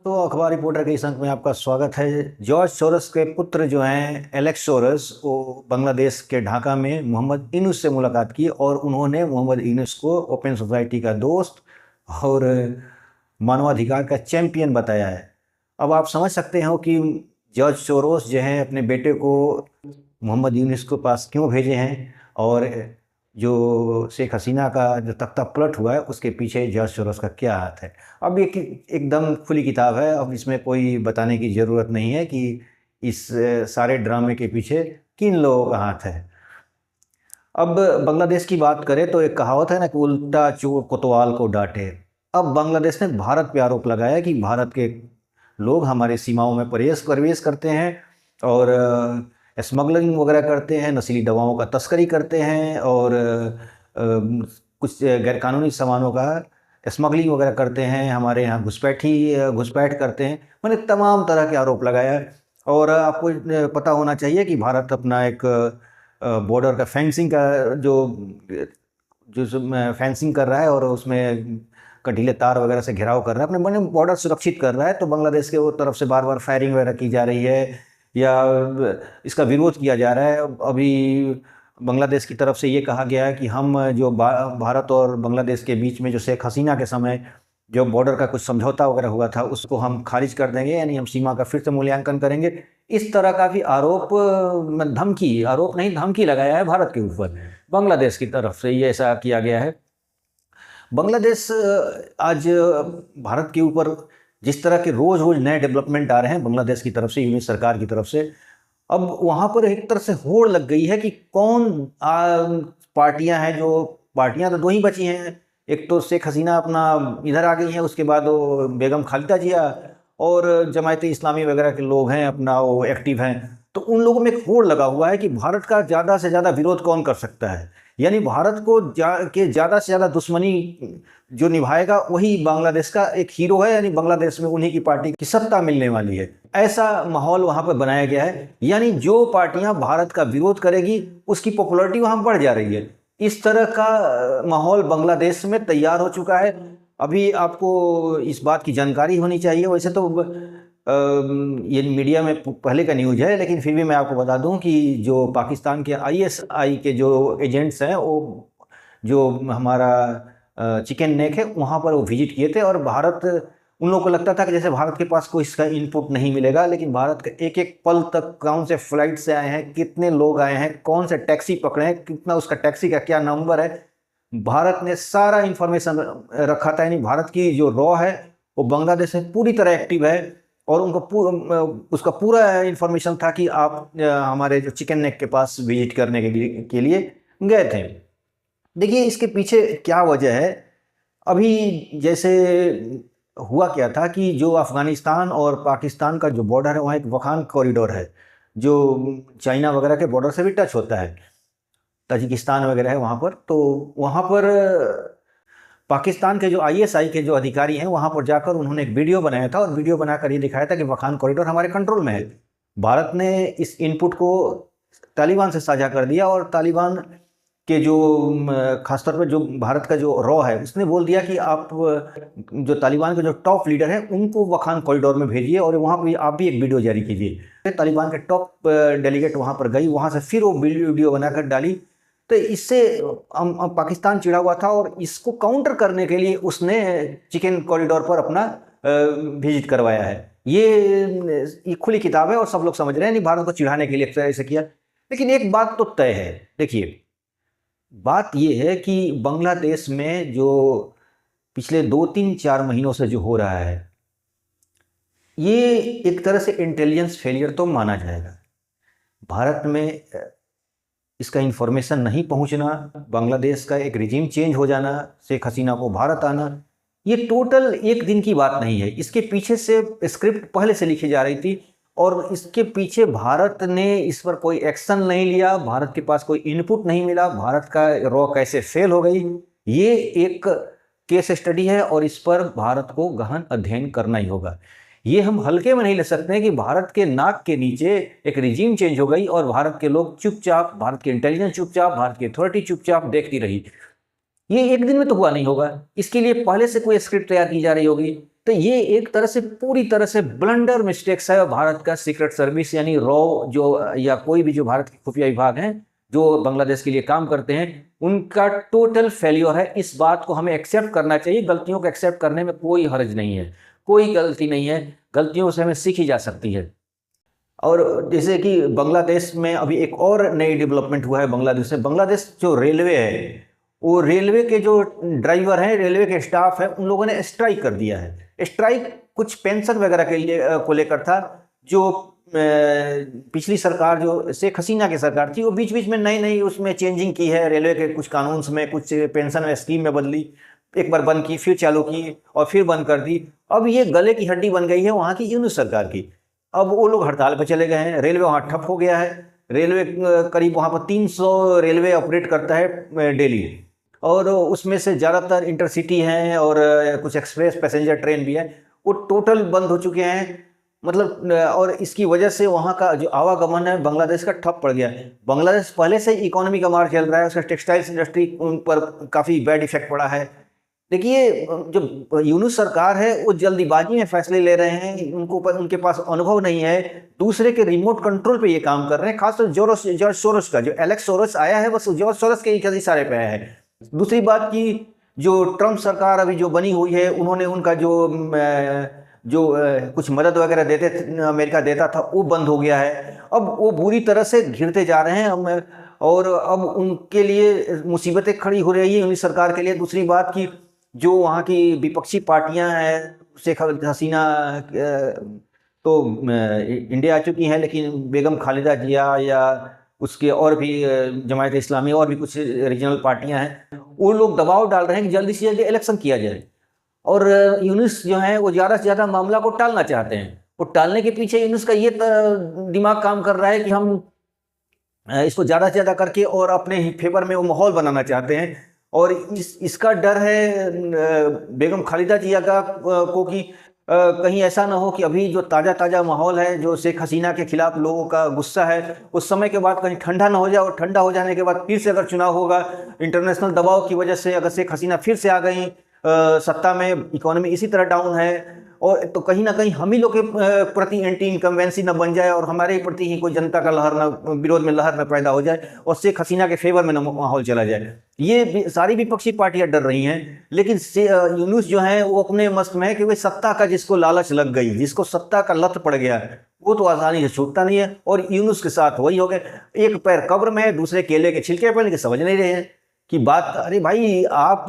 तो अखबार रिपोर्टर के इस अंक में आपका स्वागत है। जॉर्ज सोरोस के पुत्र जो हैं एलेक्स सोरोस, वो बांग्लादेश के ढाका में मोहम्मद यूनुस से मुलाकात की और उन्होंने मोहम्मद यूनुस को ओपन सोसाइटी का दोस्त और मानवाधिकार का चैंपियन बताया है। अब आप समझ सकते हो कि जॉर्ज सोरोस जो हैं अपने बेटे को मोहम्मद यूनुस के पास क्यों भेजे हैं और जो शेख हसीना का जो तख्ता पलट हुआ है उसके पीछे जॉर्ज सोरोस का क्या हाथ है। अब ये एकदम खुली किताब है, अब इसमें कोई बताने की ज़रूरत नहीं है कि इस सारे ड्रामे के पीछे किन लोगों का हाथ है। अब बांग्लादेश की बात करें तो एक कहावत है ना कि उल्टा चोर कोतवाल को डांटे। अब बांग्लादेश ने भारत पे आरोप लगाया कि भारत के लोग हमारे सीमाओं में प्रवेश करते हैं और स्मगलिंग वगैरह करते हैं, नशीली दवाओं का तस्करी करते हैं और कुछ गैरकानूनी सामानों का स्मगलिंग वगैरह करते हैं, हमारे यहाँ घुसपैठ करते हैं। मैंने तमाम तरह के आरोप लगाया और आपको पता होना चाहिए कि भारत अपना एक बॉर्डर का फेंसिंग का जो जो फेंसिंग कर रहा है और उसमें कटीले तार वगैरह से घेराव कर रहा है, अपने बॉर्डर सुरक्षित कर रहा है। तो बांग्लादेश के वो तरफ से बार बार फायरिंग वगैरह की जा रही है या इसका विरोध किया जा रहा है। अभी बांग्लादेश की तरफ से ये कहा गया है कि हम जो भारत और बांग्लादेश के बीच में जो शेख हसीना के समय जो बॉर्डर का कुछ समझौता वगैरह हुआ था उसको हम खारिज कर देंगे, यानी हम सीमा का फिर से मूल्यांकन करेंगे। इस तरह का भी आरोप नहीं धमकी लगाया है भारत के ऊपर। बांग्लादेश की तरफ से ये ऐसा किया गया है। बांग्लादेश आज भारत के ऊपर जिस तरह के रोज़ रोज़ नए डेवलपमेंट आ रहे हैं बांग्लादेश की तरफ से, यूनिट सरकार की तरफ से, अब वहाँ पर एक तरह से होड़ लग गई है कि कौन पार्टियां हैं। जो पार्टियां तो दो ही बची हैं, एक तो शेख हसीना अपना इधर आ गई हैं, उसके बाद वो बेगम खालिदा जिया और जमायत इस्लामी वगैरह के लोग हैं अपना वो एक्टिव हैं। तो उन लोगों में एक होड़ लगा हुआ है कि भारत का ज़्यादा से ज़्यादा विरोध कौन कर सकता है, यानी भारत को ज़्यादा से ज़्यादा दुश्मनी जो निभाएगा वही बांग्लादेश का एक हीरो है, यानी बांग्लादेश में उन्हीं की पार्टी की सत्ता मिलने वाली है। ऐसा माहौल वहाँ पर बनाया गया है, यानी जो पार्टियां भारत का विरोध करेगी उसकी पॉपुलैरिटी वहाँ बढ़ जा रही है। इस तरह का माहौल बांग्लादेश में तैयार हो चुका है। अभी आपको इस बात की जानकारी होनी चाहिए, वैसे तो ये मीडिया में पहले का न्यूज़ है, लेकिन फिर भी मैं आपको बता दूं कि जो पाकिस्तान के ISI के जो एजेंट्स हैं वो जो हमारा चिकन नेक है वहाँ पर वो विजिट किए थे और भारत, उन लोगों को लगता था कि जैसे भारत के पास कोई इसका इनपुट नहीं मिलेगा, लेकिन भारत का एक एक पल तक कौन से फ्लाइट से आए हैं, कितने लोग आए हैं, कौन से टैक्सी पकड़े हैं, कितना उसका टैक्सी का क्या नंबर है, भारत ने सारा इंफॉर्मेशन रखा था। यानी भारत की जो रॉ है वो बांग्लादेश में पूरी तरह एक्टिव है और उसका पूरा इंफॉर्मेशन था कि आप हमारे जो चिकन नेक के पास विजिट करने के लिए गए थे। देखिए इसके पीछे क्या वजह है। अभी जैसे हुआ क्या था कि जो अफ़गानिस्तान और पाकिस्तान का जो बॉर्डर है वहाँ एक वखान कॉरिडोर है जो चाइना वगैरह के बॉर्डर से भी टच होता है, ताजिकिस्तान वगैरह है वहाँ पर। तो वहाँ पर पाकिस्तान के जो ISI के जो अधिकारी हैं वहाँ पर जाकर उन्होंने एक वीडियो बनाया था और वीडियो बनाकर ये दिखाया था कि वखान कॉरिडोर हमारे कंट्रोल में है। भारत ने इस इनपुट को तालिबान से साझा कर दिया और तालिबान के जो खासतौर पर जो भारत का जो रॉ है उसने बोल दिया कि आप जो तालिबान के जो टॉप लीडर हैं उनको वखान कॉरिडोर में भेजिए और वहाँ पर आप भी एक वीडियो जारी कीजिए। तालिबान के टॉप डेलीगेट वहाँ पर गई, वहाँ से फिर वो वीडियो बनाकर डाली। तो इससे पाकिस्तान चिढ़ा हुआ था और इसको काउंटर करने के लिए उसने चिकन कॉरिडोर पर अपना विजिट करवाया है। ये खुली किताब है और सब लोग समझ रहे हैं, नहीं भारत को चिढ़ाने के लिए ऐसे किया। लेकिन एक बात तो तय है, देखिए बात ये है कि बांग्लादेश में जो पिछले 2-3-4 महीनों से जो हो रहा है ये एक तरह से इंटेलिजेंस फेलियर तो माना जाएगा। भारत में इसका इन्फॉर्मेशन नहीं पहुंचना, बांग्लादेश का एक रिजीम चेंज हो जाना, शेख हसीना को भारत आना, ये टोटल एक दिन की बात नहीं है। इसके पीछे से स्क्रिप्ट पहले से लिखी जा रही थी और इसके पीछे भारत ने इस पर कोई एक्शन नहीं लिया, भारत के पास कोई इनपुट नहीं मिला, भारत का रॉ कैसे फेल हो गई, ये एक केस स्टडी है और इस पर भारत को गहन अध्ययन करना ही होगा। ये हम हल्के में नहीं ले सकते हैं कि भारत के नाक के नीचे एक रिजीम चेंज हो गई और भारत के लोग चुपचाप, भारत के इंटेलिजेंस चुपचाप, भारत की अथॉरिटी चुपचाप देखती रही। ये एक दिन में तो हुआ नहीं होगा, इसके लिए पहले से कोई स्क्रिप्ट तैयार की जा रही होगी। तो तो ये एक तरह से पूरी तरह से ब्लंडर मिस्टेक्स है भारत का सीक्रेट सर्विस यानी रॉ जो या कोई भी जो भारत के खुफिया विभाग हैं जो बांग्लादेश के लिए काम करते हैं, उनका टोटल फेल्योर है। इस बात को हमें एक्सेप्ट करना चाहिए। गलतियों को एक्सेप्ट करने में कोई हर्ज नहीं है, कोई गलती नहीं है, गलतियों से हमें सीखी जा सकती है। और जैसे कि बांग्लादेश में अभी एक और नई डेवलपमेंट हुआ है बांग्लादेश में। बांग्लादेश जो रेलवे है, वो रेलवे के जो ड्राइवर हैं, रेलवे के स्टाफ है, उन लोगों ने स्ट्राइक कर दिया है। स्ट्राइक कुछ पेंशन वगैरह के लिए को लेकर था। जो पिछली सरकार जो शेख हसीना की सरकार थी, वो बीच बीच में नई नई उसमें चेंजिंग की है, रेलवे के कुछ कानून्स में, कुछ पेंशन स्कीम में बदली, एक बार बंद की, फिर चालू की और फिर बंद कर दी। अब ये गले की हड्डी बन गई है वहाँ की यूनुस सरकार की। अब वो लोग हड़ताल पर चले गए हैं, रेलवे वहाँ ठप हो गया है। रेलवे करीब वहाँ पर 300 रेलवे ऑपरेट करता है डेली, और उसमें से ज़्यादातर इंटरसिटी हैं और कुछ एक्सप्रेस पैसेंजर ट्रेन भी है, वो टोटल बंद हो चुके हैं। मतलब और इसकी वजह से वहाँ का जो आवागमन है बांग्लादेश का ठप पड़ गया है। बांग्लादेश पहले से इकोनॉमी का मार चल रहा है, उसका टेक्सटाइल्स इंडस्ट्री पर काफ़ी बैड इफेक्ट पड़ा है। देखिए, जो यूनुस सरकार है वो जल्दीबाजी में फैसले ले रहे हैं, उनके पास अनुभव नहीं है, दूसरे के रिमोट कंट्रोल पे ये काम कर रहे हैं। खासतौर जॉर्ज सोरोस का, जो एलेक्स सोरोस आया है, बस जॉर्ज सोरोस के इशारे पे आया है। दूसरी बात की, जो ट्रम्प सरकार अभी जो बनी हुई है, उन्होंने उनका जो कुछ मदद वगैरह देते अमेरिका देता था, वो बंद हो गया है। अब वो बुरी तरह से घिरते जा रहे हैं और अब उनके लिए मुसीबतें खड़ी हो रही है उन्हीं सरकार के लिए। दूसरी बात की, जो वहाँ की विपक्षी पार्टियां हैं, शेख हसीना तो इंडिया आ चुकी हैं, लेकिन बेगम खालिदा जिया या उसके और भी जमायत इस्लामी और भी कुछ रीजनल पार्टियां हैं, वो लोग दबाव डाल रहे हैं कि जल्दी से जल्दी इलेक्शन किया जाए। और यूनुस जो है वो ज़्यादा से ज़्यादा मामला को टालना चाहते हैं। वो टालने के पीछे यूनुस का ये दिमाग काम कर रहा है कि हम इसको ज़्यादा से ज़्यादा करके और अपने ही फेवर में वो माहौल बनाना चाहते हैं। और इसका डर है बेगम खालिदा जिया का को कि कहीं ऐसा ना हो कि अभी जो ताज़ा माहौल है, जो शेख हसीना के खिलाफ लोगों का गुस्सा है, उस समय के बाद कहीं ठंडा ना हो जाए, और ठंडा हो जाने के बाद फिर से अगर चुनाव होगा, इंटरनेशनल दबाव की वजह से अगर शेख हसीना फिर से आ गई सत्ता में, इकोनॉमी इसी तरह डाउन है, और तो कहीं ना कहीं हम ही लोग के प्रति एंटी इनकम्बेंसी न बन जाए और हमारे प्रति ही कोई जनता का लहर न, विरोध में लहर न पैदा हो जाए और शेख हसीना के फेवर में न माहौल चला जाए। ये सारी विपक्षी पार्टियां डर रही हैं। लेकिन यूनुस जो है वो अपने मस्त में है कि वे सत्ता का जिसको लालच लग गई, जिसको सत्ता का लत पड़ गया, वो तो आसानी से छूटता नहीं है। और यूनुस के साथ वही हो गए, एक पैर कब्र में है, दूसरे केले के छिलके पर, लेकिन समझ नहीं रहे हैं कि बात। अरे भाई, आप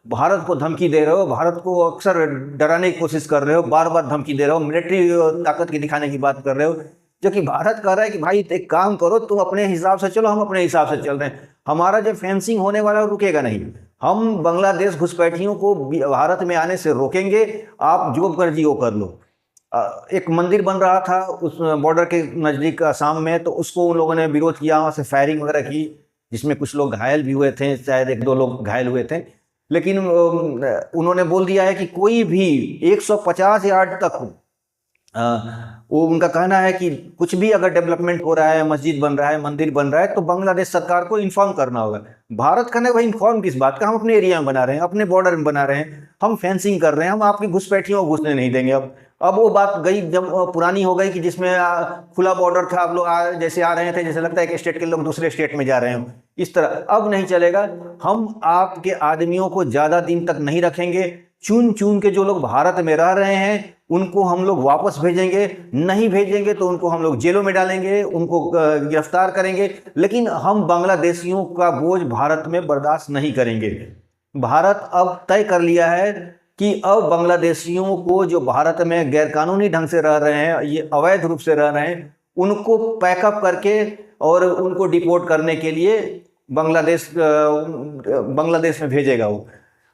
भारत को धमकी दे रहे हो, भारत को अक्सर डराने की कोशिश कर रहे हो, बार बार धमकी दे रहे हो, मिलिट्री ताकत की दिखाने की बात कर रहे हो, जो कि भारत कह रहा है कि भाई एक काम करो, तुम अपने हिसाब से चलो, हम अपने हिसाब से चल रहे हैं। हमारा जो फेंसिंग होने वाला रुकेगा नहीं। हम बांग्लादेश घुसपैठियों को भारत में आने से रोकेंगे, आप जो मर्जी वो कर लो। एक मंदिर बन रहा था उस बॉर्डर के नज़दीक असम में, तो उसको उन लोगों ने विरोध किया, वहाँ से फायरिंग वगैरह की, जिसमें कुछ लोग घायल भी हुए थे, शायद 1-2 लोग घायल हुए थे। लेकिन उन्होंने बोल दिया है कि कोई भी 150 यार्ड तक, वो उनका कहना है कि कुछ भी अगर डेवलपमेंट हो रहा है, मस्जिद बन रहा है, मंदिर बन रहा है, तो बांग्लादेश सरकार को इन्फॉर्म करना होगा। भारत कहना है भाई इन्फॉर्म किस बात का, हम अपने एरिया में बना रहे हैं, अपने बॉर्डर में बना रहे हैं, हम फेंसिंग कर रहे हैं, हम आपकी घुसपैठियों को घुसने नहीं देंगे। अब वो बात गई, जब पुरानी हो गई कि जिसमें खुला बॉर्डर था, आप लोग जैसे आ रहे थे, जैसे लगता है कि स्टेट के लोग दूसरे स्टेट में जा रहे हैं, इस तरह अब नहीं चलेगा। हम आपके आदमियों को ज़्यादा दिन तक नहीं रखेंगे। चुन चुन के जो लोग भारत में रह रहे हैं उनको हम लोग वापस भेजेंगे, नहीं भेजेंगे तो उनको हम लोग जेलों में डालेंगे, उनको गिरफ्तार करेंगे, लेकिन हम बांग्लादेशियों का बोझ भारत में बर्दाश्त नहीं करेंगे। भारत अब तय कर लिया है कि अब बांग्लादेशियों को जो भारत में गैरकानूनी ढंग से रह रहे हैं, ये अवैध रूप से रह रहे हैं, उनको पैकअप करके और उनको डिपोर्ट करने के लिए बांग्लादेश में भेजेगा वो।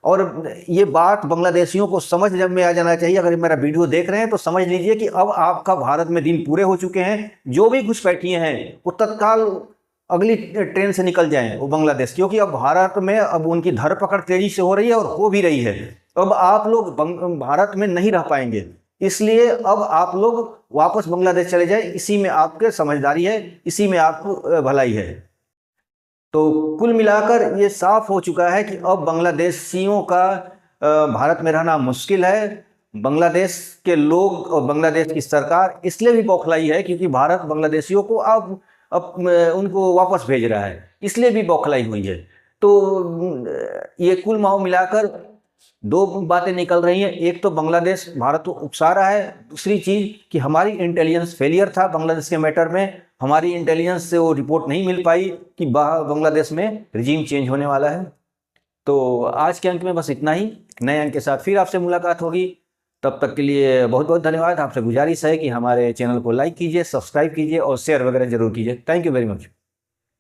और ये बात बांग्लादेशियों को समझ में आ जाना चाहिए। अगर मेरा वीडियो देख रहे हैं तो समझ लीजिए कि अब आपका भारत में दिन पूरे हो चुके हैं। जो भी घुसपैठिए हैं वो तत्काल अगली ट्रेन से निकल जाएं वो बांग्लादेश, क्योंकि अब भारत में अब उनकी धरपकड़ तेजी से हो रही है और हो भी रही है। अब आप लोग भारत में नहीं रह पाएंगे, इसलिए अब आप लोग वापस बांग्लादेश चले जाए। इसी में आपके समझदारी है, इसी में आपको भलाई है। तो कुल मिलाकर ये साफ हो चुका है कि अब बांग्लादेशियों का भारत में रहना मुश्किल है। बांग्लादेश के लोग और बांग्लादेश की सरकार इसलिए भी बौखलाई है क्योंकि भारत बांग्लादेशियों को अब उनको वापस भेज रहा है, इसलिए भी बौखलाई हुई है। तो ये कुल माओ मिलाकर दो बातें निकल रही हैं। एक तो बांग्लादेश भारत को उकसा रहा है, दूसरी चीज़ कि हमारी इंटेलिजेंस फेलियर था बांग्लादेश के मैटर में, हमारी इंटेलिजेंस से वो रिपोर्ट नहीं मिल पाई कि बांग्लादेश में रिजीम चेंज होने वाला है। तो आज के अंक में बस इतना ही, नए अंक के साथ फिर आपसे मुलाकात होगी। तब तक के लिए बहुत बहुत धन्यवाद। आपसे गुजारिश है कि हमारे चैनल को लाइक कीजिए, सब्सक्राइब कीजिए और शेयर वगैरह जरूर कीजिए। Thank you very much.